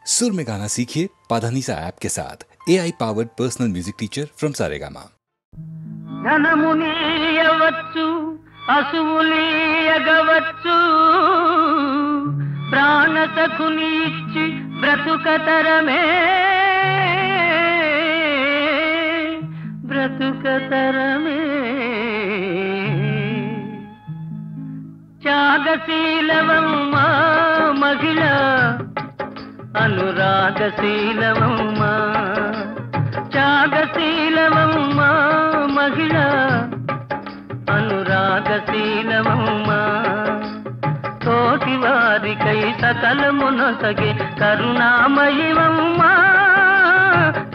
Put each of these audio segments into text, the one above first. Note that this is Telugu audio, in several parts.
सुर में गाना सीखिए पाधानीसा ऐप के साथ AI powered personal music teacher from Saregama. ధనమునీయవచ్చు అసువులీయగవచ్చు ప్రాణసఖుని ఇచ్చి బ్రతుకతరమే బ్రతుకతరమే త్యాగశీలవమ్మా మహిళ అనురాగశీలవమ్మా త్యాగశీలవమ్మా మహిళ అనురాగశీలవమ్మా తోటి వారికై సకలమునొసగే కరుణామయివమ్మా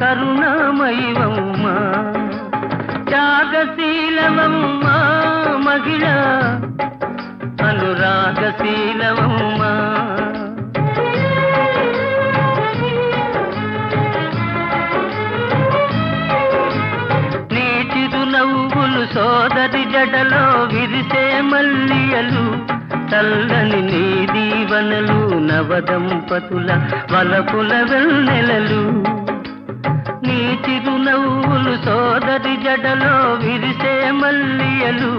కరుణామయివమ్మా త్యాగశీలవమ్మా మహిళ అనురాగశీలవమ్మా నవ్వులు సోదరి జడలో విరిసే మల్లియలు చల్లని నీ దీవనలు నవదంపతుల వలపుల వెన్నెలలు నీ చిరునవ్వులు సోదరి జడలో విరిసే మల్లియలు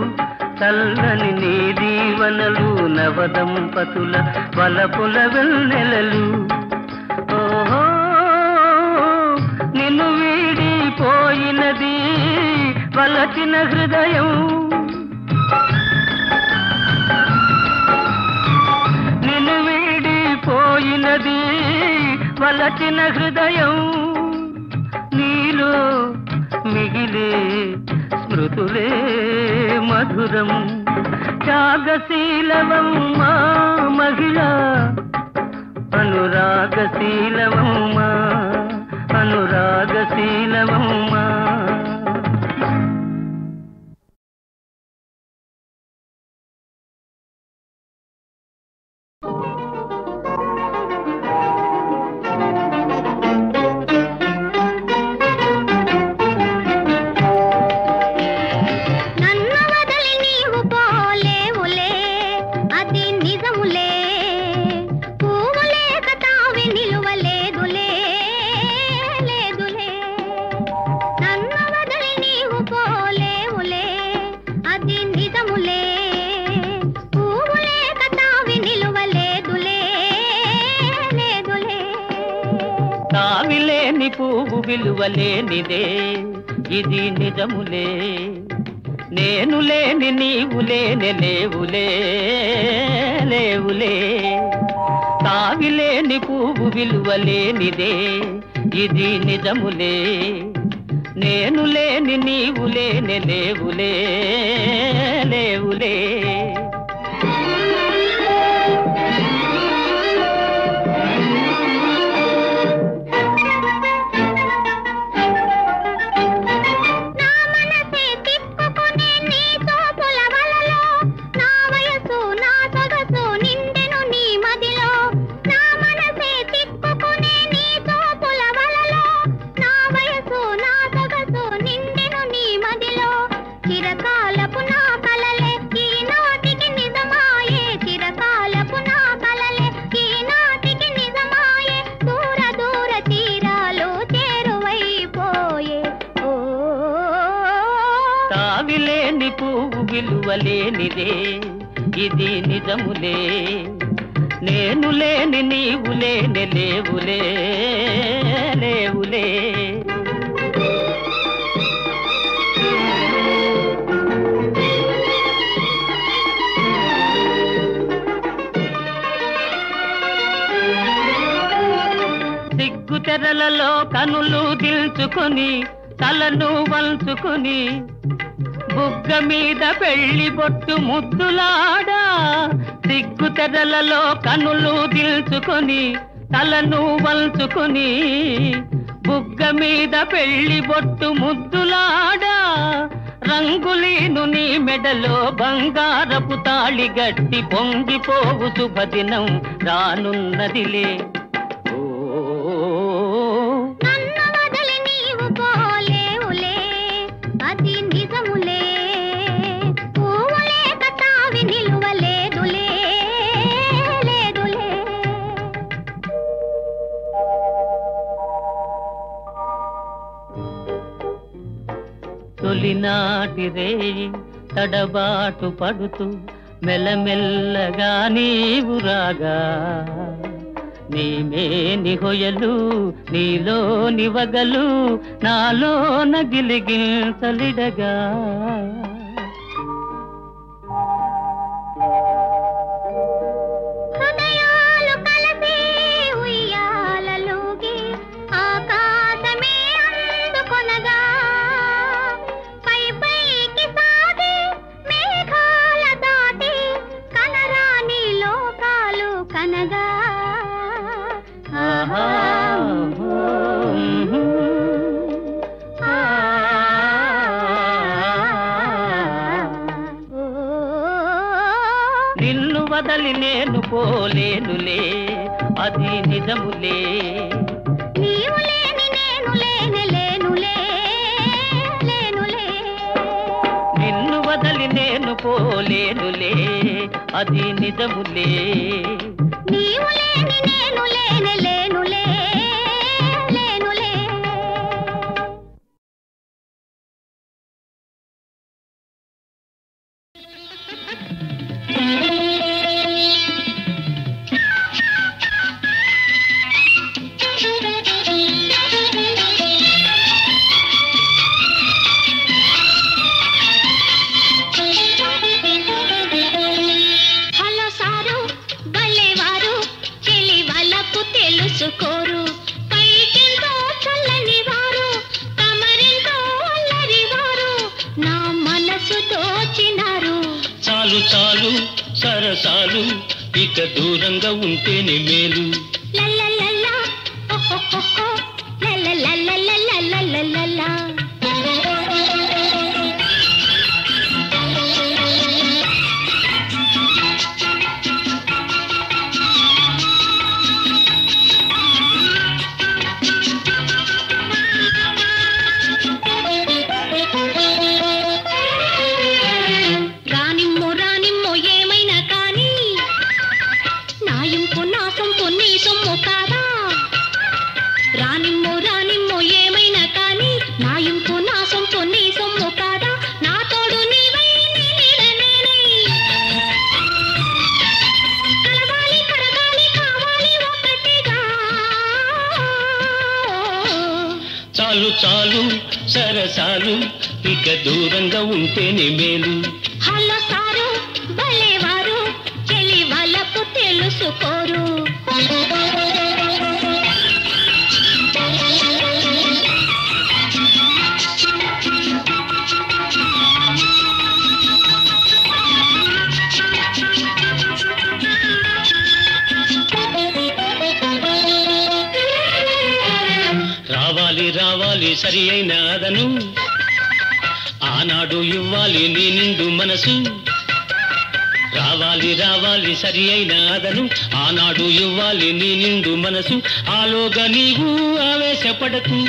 చల్లని నీ దీవనలు నవదంపతుల వలపుల వెన్నెలలు ఓహో నిన్ను వీడిపోయినది వలచిన హృదయం నిన్ను వీడిపోయినది వలచిన హృదయం నీలో మిగిలే స్మృతులే మధురం త్యాగశీలవమ్మా మహిళ అనురాగశీలవమ్మా అనురాగశీలవమ్మా విలువలేనిదే ఇది నిజములే నేను లేని నీవు లేని లేవులే లేవులే తావిలేని పువ్వు విలువలేనిదే ఇది నిజములే నేను లేని నీవు లేని లేవులే లేవులే విలువలేనిదే ఇది నిజములే నేను లేని నీవు లేని లేవులే లేవులే సిగ్గు తెరలలో కనులు దిల్చుకొని తలను వంచుకొని బుగ్గ మీద పెళ్లి బొట్టు ముద్దులాడా సిగ్గు తెరలలో కనులు దిల్చుకొని తలను వంచుకొని బుగ్గ మీద పెళ్లి బొట్టు ముద్దులాడా రంగులీను నీ మెడలో బంగారపు తాళి గట్టి పొంగిపోవు శుభదినం రానున్నదిలే తొలినాటి రేయి తడబాటు పడుతూ మెల్లమెల్లగా నీవు రాగా నీమేని హొయలు నీలో నివగలు నాలో నగిలిగిల్చలిడగా నిన్ను వదలి నేను పోలేనులే అది నిజములే నీవు లేని నేను లేనులే నిన్ను వదలి నేను పోలేనులే అది నిజములే నీవు లేని నేను లేనులే తెలుసుకోరు పైకెంతో చల్లని వారు తమరెంతో అల్లరి వారు నా మనసు దోచినారు చాలు చాలు సరసాలు ఇక దూరంగా ఉంటేనే మేలు లల్లలల్లా ఓహోహో లల్లలల్లల్లల్లల్లల్లా చాలు చాలు సరసాలు ఇక దూరంగా ఉంటేనే మేలు హలో సారు భలేవారు చెలి వాళ్ళకు తెలుసుకోరు రావాలి సరి అయిన అదను ఆనాడు ఇవ్వాలి నీ నిండు మనసు రావాలి సరి అయిన అదను ఆనాడు ఇవ్వాలి నీ నిండు మనసు ఆలోగా నీవు ఆవేశపడకు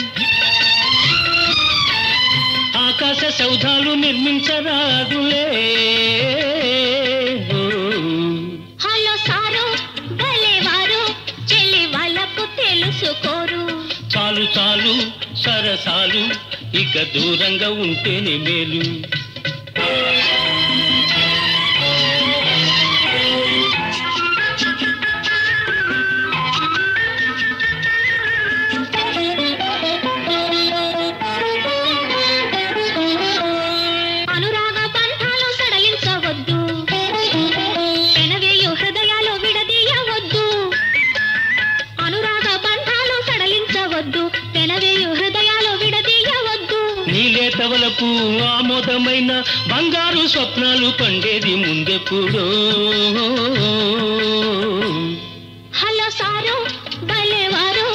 ఆకాశ సౌధాలు నిర్మించరాదులే హలో సారు భలేవారు చెలి వాళ్ళకు తెలుసుకోరు చాలు చాలు సరసాలు ఇక దూరంగా ఉంటేనే మేలు అనురాగ బంధాలు సడలించవద్దు పెనవేయు హృదయాలు విడదీయవద్దు అనురాగ బంధాలు సడలించవద్దు పెనవేయు హృదయాలు విడదీయవద్దు నీలేతవలకు ఆమోదమైన బంగారు స్వప్నాలు పండేది ముందెప్పుడో హలో సారు భలేవారు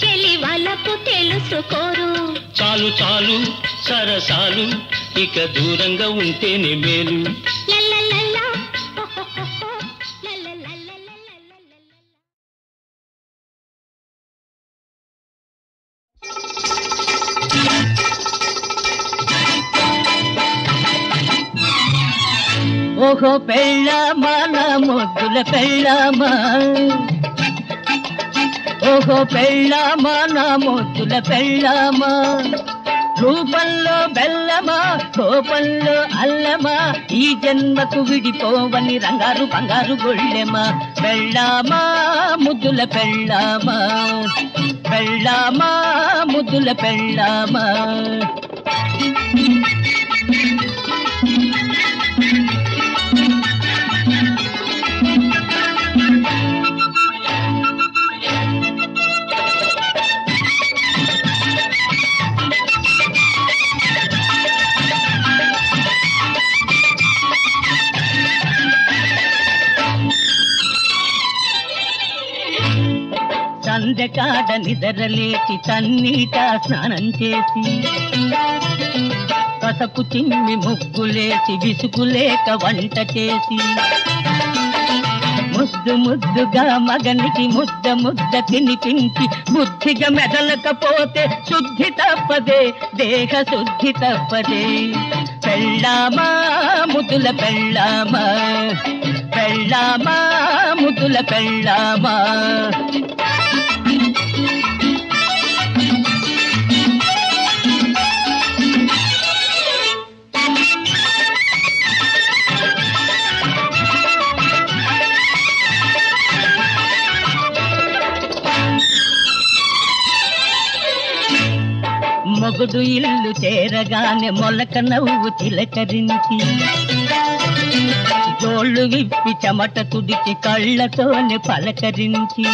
చెలి వాళ్ళకు తెలుసుకోరు చాలు చాలు సరసాలు ఇక దూరంగా ఉంటేనే మేలు లల్లలల్లా ఓహోహో లల్లలల్లల్లల్లల్లల్లా ఓహో పెళ్ళామా నా ముద్దుల పెళ్ళామా ఓహో పెళ్ళామా నా ముద్దుల పెళ్ళామా రూపంలో బెల్లమా కోపంలో అల్లమా ఈ జన్మకు విడిపోవని రంగారు బంగారు గొళ్ళెమా పెళ్ళామా ముద్దుల పెళ్ళామా పెళ్ళామా ముద్దుల పెళ్ళామా సందకాడ నిద్రలేచి తన్నీట స్నానం చేసి పసపు చిమ్మి ముగ్గులేసి విసుగులేక వంట చేసి ముద్దు ముద్దుగా మగనికి ముద్ద ముద్ద తినిపించి బుద్ధిగా మెదలకపోతే శుద్ధి తప్పదే దేహ శుద్ధి తప్పదే పెళ్ళామా ముద్దుల పెళ్ళామా పెళ్ళామా ముద్దుల పెళ్ళామా మొగుడు ఇల్లు చేరగానే మొలక నవ్వు చిలకరించి జోళ్ళు విప్పి చెమట తుడిచి కళ్ళతోనే పలకరించి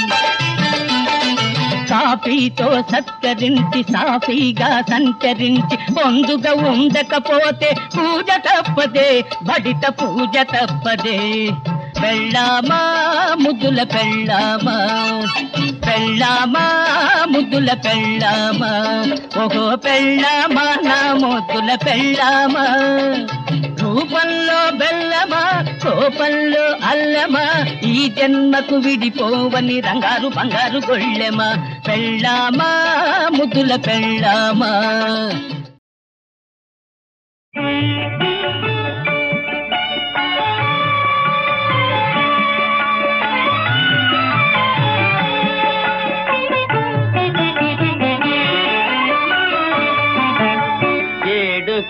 కాఫీతో సత్కరించి సాఫీగా సంచరించి పొందుగా ఉండకపోతే పూజ తప్పదే బడిత పూజ తప్పదే పెళ్ళామా ముద్దుల పెళ్ళామా పెళ్ళామా ముద్దుల పెళ్ళామా ఓహో పెళ్ళామా నా ముద్దుల పెళ్ళామా రూపంలో బెల్లమా కోపంలో అల్లమా ఈ జన్మకు విడిపోవని రంగారు బంగారు గొళ్ళెమా పెళ్ళామా ముద్దుల పెళ్ళామా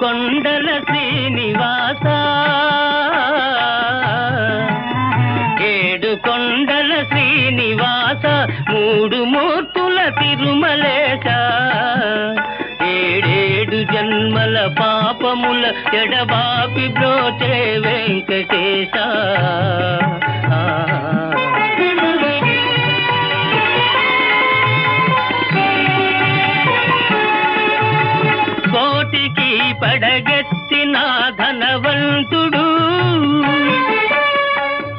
కొండల శ్రీనివాస ఏడు కొండల శ్రీనివాస మూడు మూర్తుల తిరుమలేశ ఏడేడు జన్మల పాపముల ఎడబాపి బ్రోచే వెంకటేశ కోటికి పడగెత్తిన ధనవంతుడు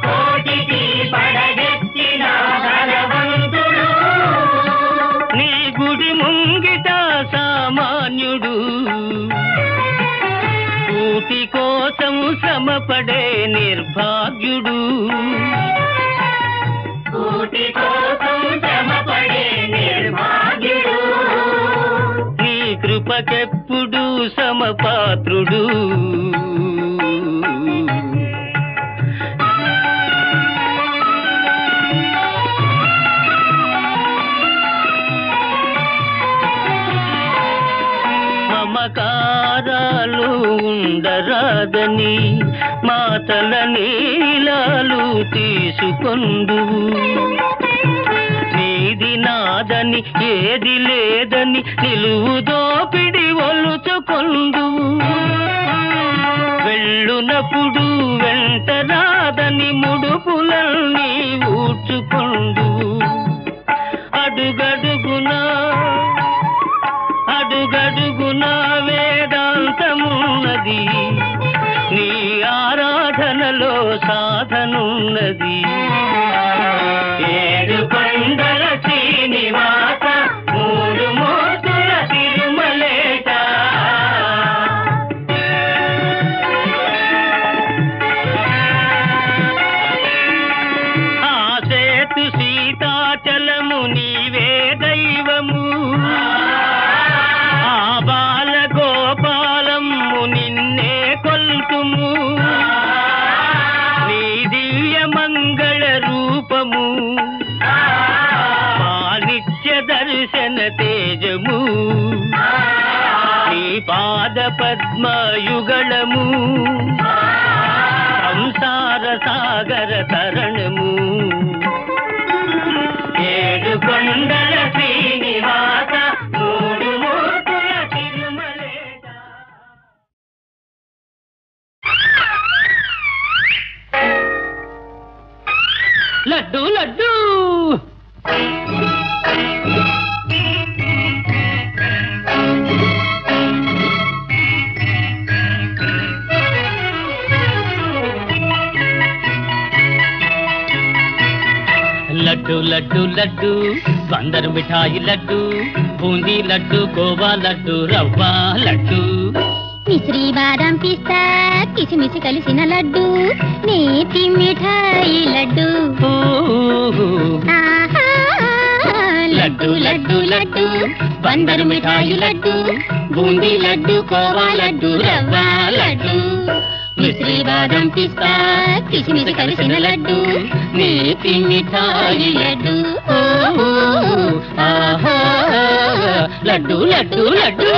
కోటికి పడగెత్తిన ధనవంతుడు నీ గుడి ముంగిట సామాన్యుడు కూటి కోసం శ్రమపడే నిర్భాగ్యుడు కూటి కోసం శ్రమపడే నిర్భాగ్యుడు కృపకెప్పుడు సమపాత్రుడు మమకారాలు ఉండరాదని మాతల నీలాలు తీసుకొండు నీది నాదని ఏది లేదని నిలువు దోపిడి ఒలుచుకొండు వెళ్ళునప్పుడు వెంట రాదని ముడుపులన్నీ ఊడ్చుకొండు అడుగడుగునా అడుగడుగునా వేదాంతమున్నది నీ ఆరాధనలో సాధనున్నది ఏడు కొండల శ్రీనివాస మూడు మూర్తుల తిరుమలేశ ఆ సేతు సీతాచలము నీవే దైవము ఆ బాల గోపాలము నిన్నే కొల్తుము నీ దివ్య మంగళ రూపము దర్శన తేజము నీ పద్మయుగళము సంసార సాగర తరణము ఏడు కొండల శ్రీనివాస మూడు మూర్తుల తిరుమలేశ. లడ్డు లడ్డు లడ్డు లడ్డు లడ్డు బందరు మిఠాయి లడ్డు బూందీ లడ్డు గోవా లడ్డు రవ్వ లడ్డు మిశ్రీ బాదం పిస్తా కిసిమిసి కలిసిన లడ్డు నేతి మిఠాయి లడ్డు ఆహా లడ్డు లడ్డు లడ్డు బందరు మిఠాయి లడ్డు బూందీ లడ్డు కోవా లడ్డు రవ్వ లడ్డు మిశ్రీ బాదం పిస్తా కిసిమిసి కలిసిన లడ్డు నేతి మిఠాయి లడ్డు ఆహా లడ్డు లడ్డు లడ్డు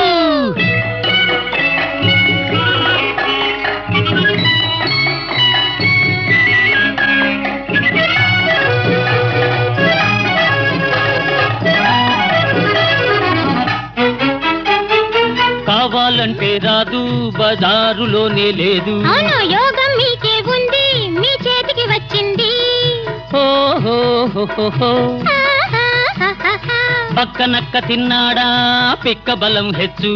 కావాలంటే రాదు బజారులోనే లేదు అవును యోగం మీకే ఉంది మీ చేతికి వచ్చింది పక్కనక్క తిన్నాడా పిక్క బలం హెచ్చు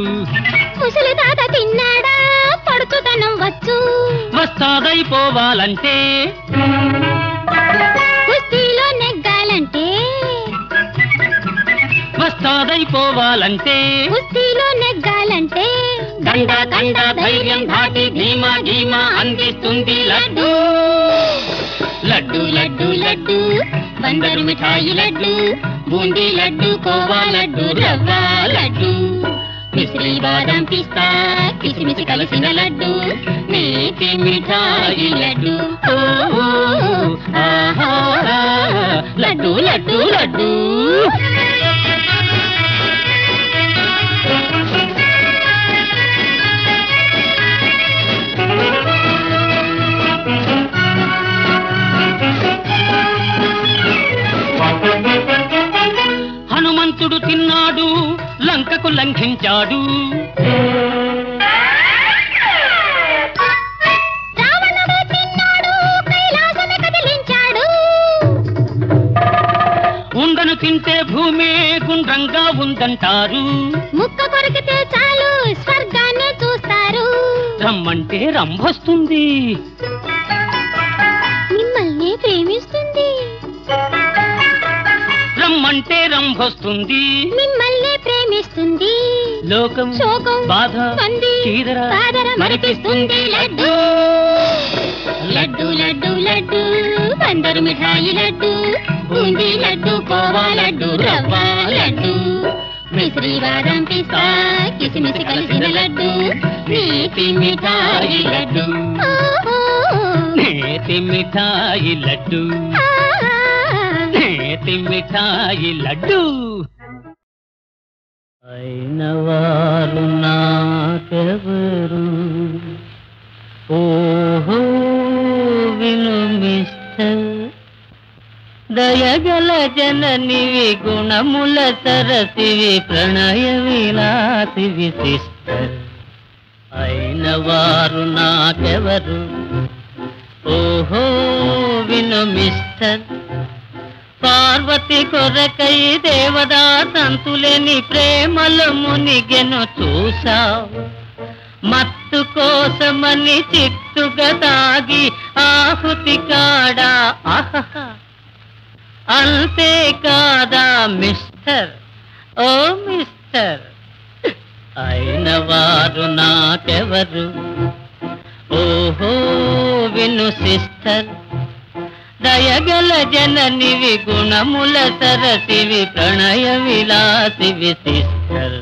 ముసలి తాత తిన్నాడా పడుచుదనం వచ్చు వస్తాదైపోవాలంటే కుస్తీలో నెగ్గాలంటే వస్తాదైపోవాలంటే కుస్తీలో నెగ్గాలంటే దండ దండ ధైర్యం ధాటి ధీమా ధీమా అందిస్తుంది లడ్డు లడ్డు లడ్డు లడ్డు బందరు మిఠాయి లడ్డు బూందీ లడ్డు కోవా లడ్డు రవ్వ లడ్డు మిశ్రీ బాదం పిస్తా కిసిమిసి కలిసిన లడ్డు నేతి మిఠాయి లడ్డు ఆహా లడ్డు లడ్డు లడ్డు హనుమంతుడు తిన్నాడు లంకకు లంఘించాడు రావణుడు తిన్నాడు కైలాసమే కదిలించాడు ఉండను తింటే భూమే గుండ్రంగా ఉందంటారు ముక్క కొరికితే చాలు స్వర్గాన్ని చూస్తారు రమ్మంటే రంభొస్తుంది మిమ్మల్ని ప్రేమిస్తుంది రమ్మంటే రంభొస్తుంది మిమ్మల్ని ప్రేమిస్తుంది లోకం శోకం బాధ మంది చీదర బాదర మరిపిస్తుంది లడ్డు లడ్డు లడ్డు లడ్డు బందరు మిఠాయి లడ్డు బూందీ లడ్డు కోవా లడ్డు రవ్వ లడ్డు మిశ్రీ బాదం పిస్తా కిసిమిసి కలిసిన లడ్డు నేతి మిఠాయి లడ్డు నేతి మిఠాయి లడ్డు నేతి మిఠాయి లడ్డు అయిన వారు నాకెవరు ఓహో విను మిస్టర్ దయగల జననివి గుణముల సరసివి ప్రణయ విలాసివి సిస్టర్ అయిన వారు నాకెవరు ఓహో విను మిస్టర్ పార్వతి కొరకై దేవదా సంతులేని ప్రేమలు మునిగెను చూసావు మత్తు కోసమని చిత్తుగా తాగి ఆహుతి కాడా ఆహా అంతే కాదా మిస్టర్ ఓ మిస్టర్ అయిన వారు నాకెవరు ఓహో విను సిస్టర్ దయగల జననివి గుణముల సరసివి ప్రణయ విలాసివి సిస్టర్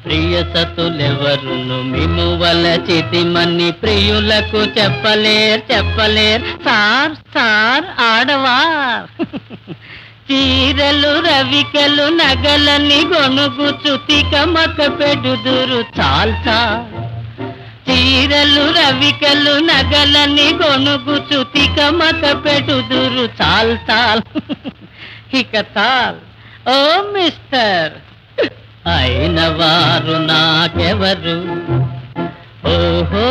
ప్రియ సతులెవరును మిము వలచితిమని ప్రియులకు చెప్పలేరు సార్ సార్ ఆడవా చీరలు రవికెలు నగలని గొనుగుచు తికమక పెడుదురు చాల్సా. చీరలు రవికెలు నగలని గొనుగుచు తికమక పెడుదురు చాల్ ఇక తాల్ ఓ మిస్టర్. అయిన వారు నాకెవరు ఓహో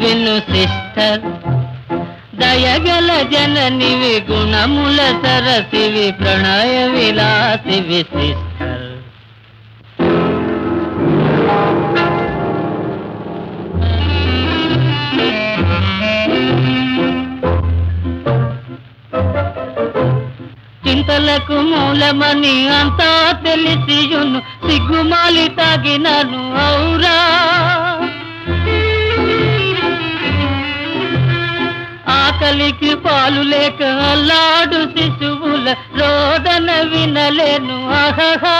విను సిస్టర్. దయగల జననివి గుణముల సరసివి ప్రణయ విలాసివి సిస్టర్. చింతలకు మూలమని అంతా తెలిసియును సిగ్గుమాలి తాగినను ఔరా. ఆకలికి పాలు లేక అల్లాడు శిశువుల రోదన వినలేను ఆహా.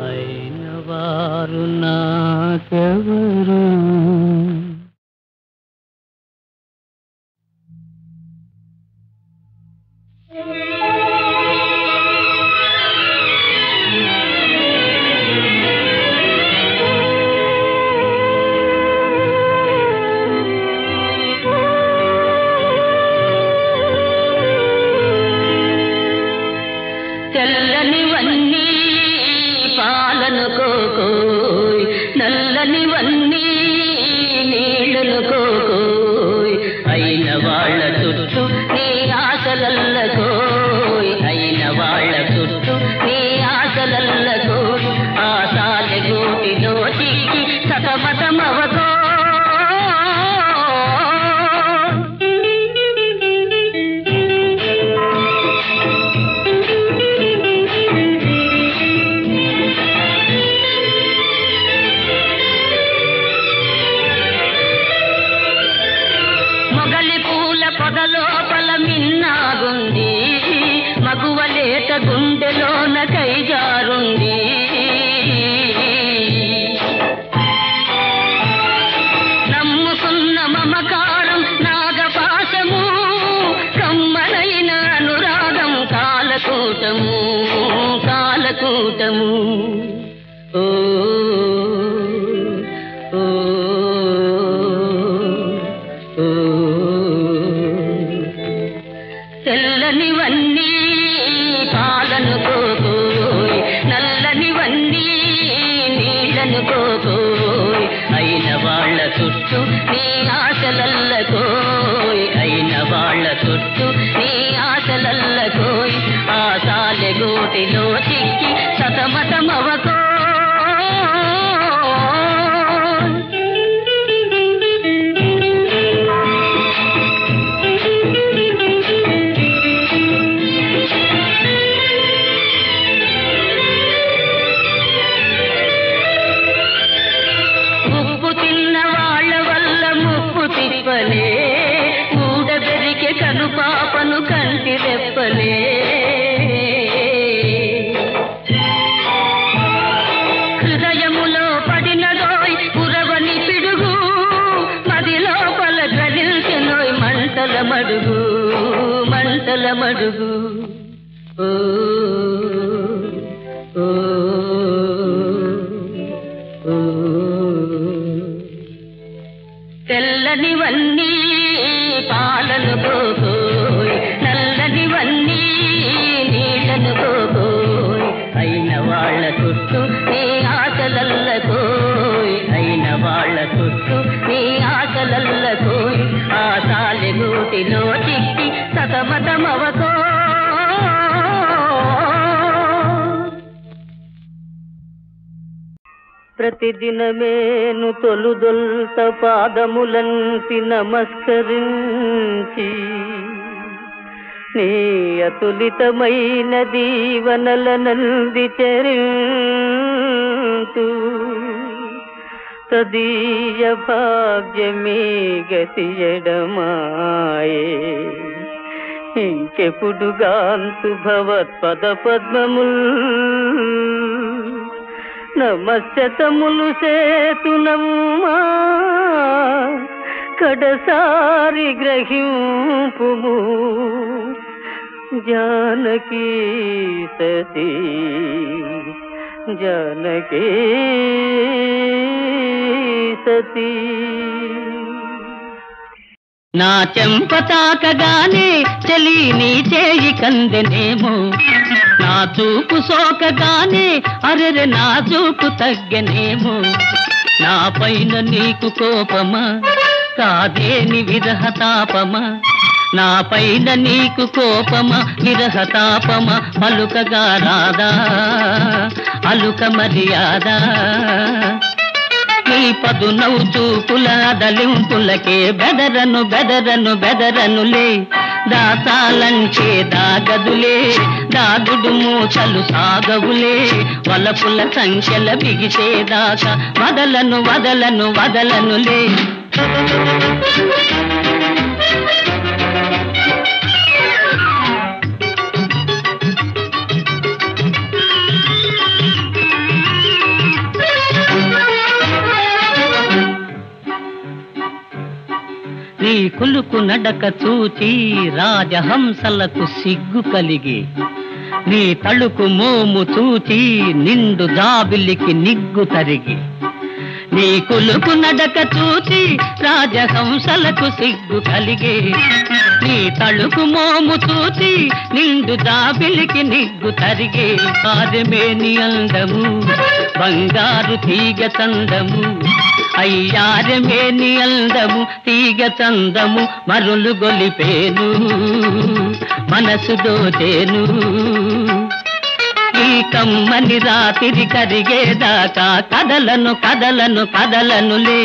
అయిన వారు నాకెవరు. తెల్లనివన్నీ పాలను కోకోయ్, నల్లనివన్నీ నీళ్ళను కోకోయ్. అయిన వాళ్ళ చుట్టూ నీ ఆశలల్లకోయ్, అయిన వాళ్ళ చుట్టూ నీ ఆశలల్లకోయ్. ఆశాల గోటిలో చిక్కి సతమతమవకో. పొదలోపల మిన్నాగుంది మగువలేట గుండెలోన కైజారుంది. నమ్ముకున్న మమకారం నాగపాశము కమ్మనైన అనురాగం కాలకూటము కాలకూటము. ఓ తెల్లనివన్నీ పాలను కోకోయ్, నల్లనివన్నీ నీళ్ళను కోకోయ్. అయిన వాళ్ళ చుట్టూ నీ ఆశలల్లకోయ్, అయిన వాళ్ళ చుట్టూ నీ ఆశలల్లకోయ్. ఆశాల గోటిలో చిక్కి సతమతమవకో. ఊడబెరికే కను పాపను కంటి రెప్పలే. హృదయములో పడినదోయ్ పురవని పిడుగు, మదిలోపల గదిల్చెనోయ్ మంటల మడుగు మంటల మడుగు. ఓ ఓ తెల్లనివన్నీ పాలను కోకోయ్, నల్లనివన్నీ నీళ్ళను కోకోయ్. అయిన వాళ్ళ చుట్టూ నీ ఆశలల్లకోయ్, అయిన వాళ్ళ చుట్టూ నీ ఆశలల్లకోయ్. ఆశాల గూటిలో చిక్కి సతమతమవకో. ప్రతిదినమేను తొలుదొల్త పాదములంటి నమస్కరించి నీ అతులితమైన దీవనలనంది చరింతు. తదీయ భాగ్యమే గతి ఎడమాయే ఇంకెప్పుడుగాంతు భవత్పద పద్మముల్. నమశ్శతములు సేతునమ్మా కడసారి గ్రహింపుము జానకీ సతీ జానకీ సతీ. నా చెంప తాకగానే చలి నీ చేయి కందెనేమో, నా చూపు సోకగానే అరెరె నా చూపు తగ్గనేమో. నా పైన నీకు కోపమా కాదేని విరహతాపమా, నా పైన నీకు కోపమా విరహతాపమా, పలుకగా రాదా అలుక మర్యాదా. నీ పదునవు చూపుల దలింపులకే బెదరను బెదరను బెదరనులే. దాచాలంటే దాగదులే దాగుడు మూచలు సాగవులే. వలపుల సంఖ్యల బిగిసేదాకా వదలను వదలను వదలనులే. నీ కులుకు నడక చూచి రాజహంసలకు సిగ్గు కలిగి, నీ తళుకు మోము చూచి నిండు జాబిలికి నిగ్గు తరిగి. నీ కులుకు నడక చూచి రాజహంసలకు సిగ్గు కలిగి, నీ తళుకు మోము చూచి నిండు జాబిలికి నిగ్గు తరిగి. ఆదమేని అందము బంగారు తీగ చందము, అయ్యారమేని అందము తీగ చందము మరులు గొలిపేను మనసు దోచేను. ఈ కమ్మని రాత్రి కరిగేదాకా కదలను కదలను కదలనులే.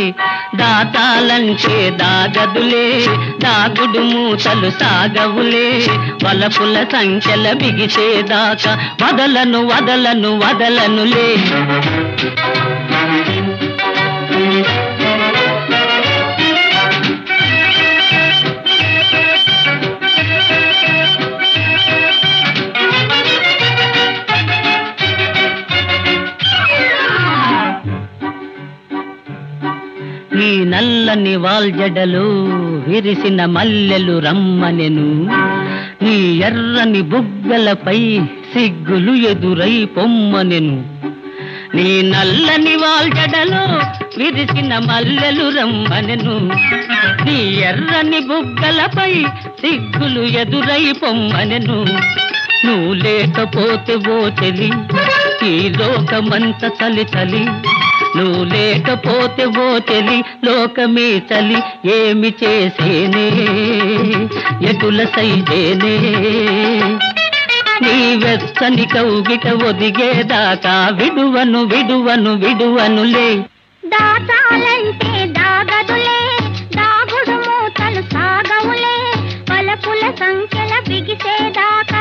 దాచాలంటే దాగదులే దాగుడు మూతలు సాగవులే. వలపుల సంఖ్యల బిగిసేదాకా వదలను వదలను వదలనులే. నీ నల్లని వాల్జడలు విరిసిన మల్లెలు రమ్మనెను, నీ ఎర్రని బుగ్గలపై సిగ్గులు ఎదురై పొమ్మనెను. నీ నల్లని వాల్జడలు విరిసిన మల్లెలు రమ్మనెను, నీ ఎర్రని బుగ్గలపై సిగ్గులు ఎదురై పొమ్మనెను. నువ్వు లేకపోతే ఓ చెలి ఈ లోకమంత చలి చలి, నువ్వు లేకపోతే ఓ చెలి లోకమే చలి. ఏమి చేసేనే ఎటుల సైజేనే, నీ వెచ్చని కౌగిట ఒదిగేదాకా విడువను విడువను విడువనులే. దాచాలంటే దాగదులే దాగుడు మూతలు సాగవులే. పలపుల సంఖ్యల బిగిసేదాకా